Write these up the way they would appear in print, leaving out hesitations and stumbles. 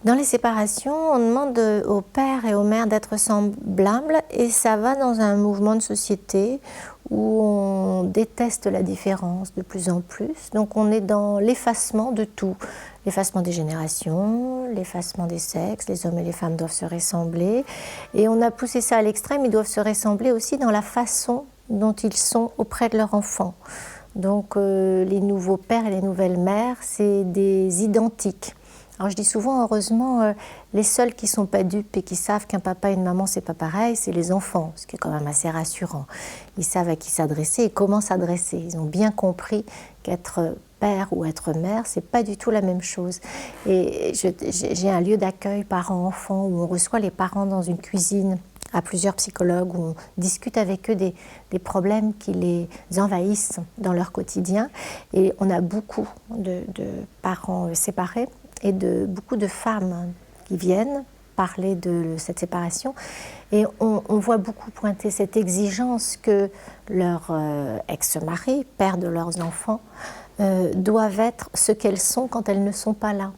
Dans les séparations, on demande aux pères et aux mères d'être semblables et ça va dans un mouvement de société où on déteste la différence de plus en plus. Donc on est dans l'effacement de tout. L'effacement des générations, l'effacement des sexes, les hommes et les femmes doivent se ressembler. Et on a poussé ça à l'extrême, ils doivent se ressembler aussi dans la façon dont ils sont auprès de leurs enfants. Donc les nouveaux pères et les nouvelles mères, c'est des identiques. Alors je dis souvent, heureusement, les seuls qui ne sont pas dupes et qui savent qu'un papa et une maman, c'est pas pareil, c'est les enfants, ce qui est quand même assez rassurant. Ils savent à qui s'adresser et comment s'adresser. Ils ont bien compris qu'être père ou être mère, c'est pas du tout la même chose. Et j'ai un lieu d'accueil parents-enfants où on reçoit les parents dans une cuisine à plusieurs psychologues, où on discute avec eux des problèmes qui les envahissent dans leur quotidien. Et on a beaucoup de parents séparés et beaucoup de femmes qui viennent parler de cette séparation. Et on voit beaucoup pointer cette exigence que leurs ex-maris, pères de leurs enfants, doivent être ce qu'elles sont quand elles ne sont pas là.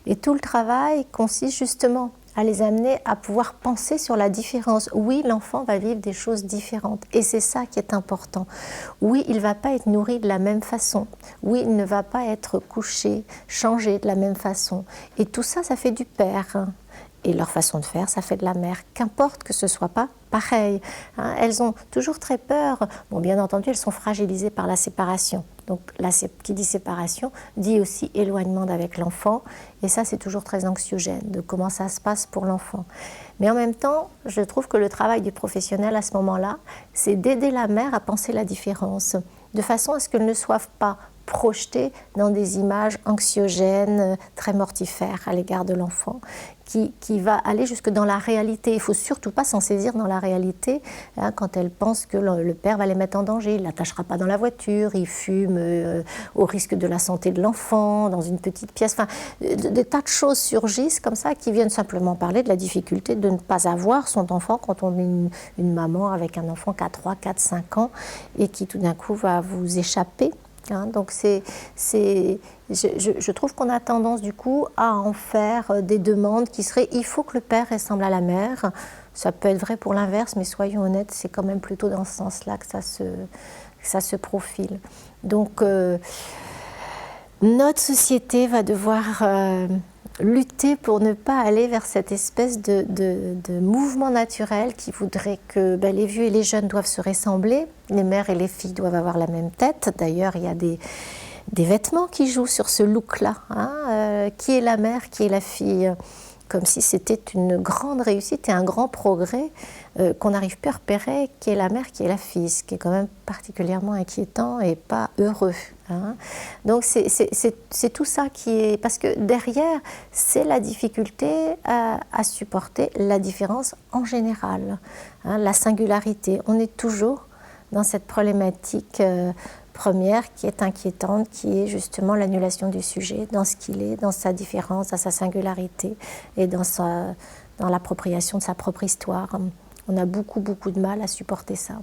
Et tout le travail consiste justement à les amener à pouvoir penser sur la différence. Oui, l'enfant va vivre des choses différentes et c'est ça qui est important. Oui, il ne va pas être nourri de la même façon. Oui, il ne va pas être couché, changé de la même façon. Et tout ça, ça fait du père. Et leur façon de faire, ça fait de la mère. Qu'importe que ce ne soit pas pareil. Elles ont toujours très peur. Bon, bien entendu, elles sont fragilisées par la séparation. Donc, qui dit séparation, dit aussi éloignement d'avec l'enfant. Et ça, c'est toujours très anxiogène, de comment ça se passe pour l'enfant. Mais en même temps, je trouve que le travail du professionnel à ce moment-là, c'est d'aider la mère à penser la différence, de façon à ce qu'elle ne soit pas projetée dans des images anxiogènes, très mortifères à l'égard de l'enfant, qui va aller jusque dans la réalité. Il ne faut surtout pas s'en saisir dans la réalité quand elle pense que le père va les mettre en danger. Il ne l'attachera pas dans la voiture, il fume au risque de la santé de l'enfant, dans une petite pièce. Enfin, des tas de choses surgissent comme ça qui viennent simplement parler de la difficulté de ne pas avoir son enfant quand on est une maman avec un enfant qui a 3, 4, 5 ans et qui tout d'un coup va vous échapper. Donc je trouve qu'on a tendance du coup à en faire des demandes qui seraient il faut que le père ressemble à la mère. Ça peut être vrai pour l'inverse, mais soyons honnêtes, c'est quand même plutôt dans ce sens-là que ça se profile. Donc notre société va devoir lutter pour ne pas aller vers cette espèce de mouvement naturel qui voudrait que les vieux et les jeunes doivent se ressembler, les mères et les filles doivent avoir la même tête. D'ailleurs, il y a des vêtements qui jouent sur ce look-là. Qui est la mère, qui est la fille ? Comme si c'était une grande réussite et un grand progrès qu'on n'arrive plus à repérer qui est la mère, qui est la fille, ce qui est quand même particulièrement inquiétant et pas heureux. Donc c'est tout ça qui est... Parce que derrière, c'est la difficulté à supporter la différence en général, la singularité. On est toujours dans cette problématique première qui est inquiétante, qui est justement l'annulation du sujet dans ce qu'il est, dans sa différence, dans sa singularité et dans l'appropriation de sa propre histoire. On a beaucoup de mal à supporter ça.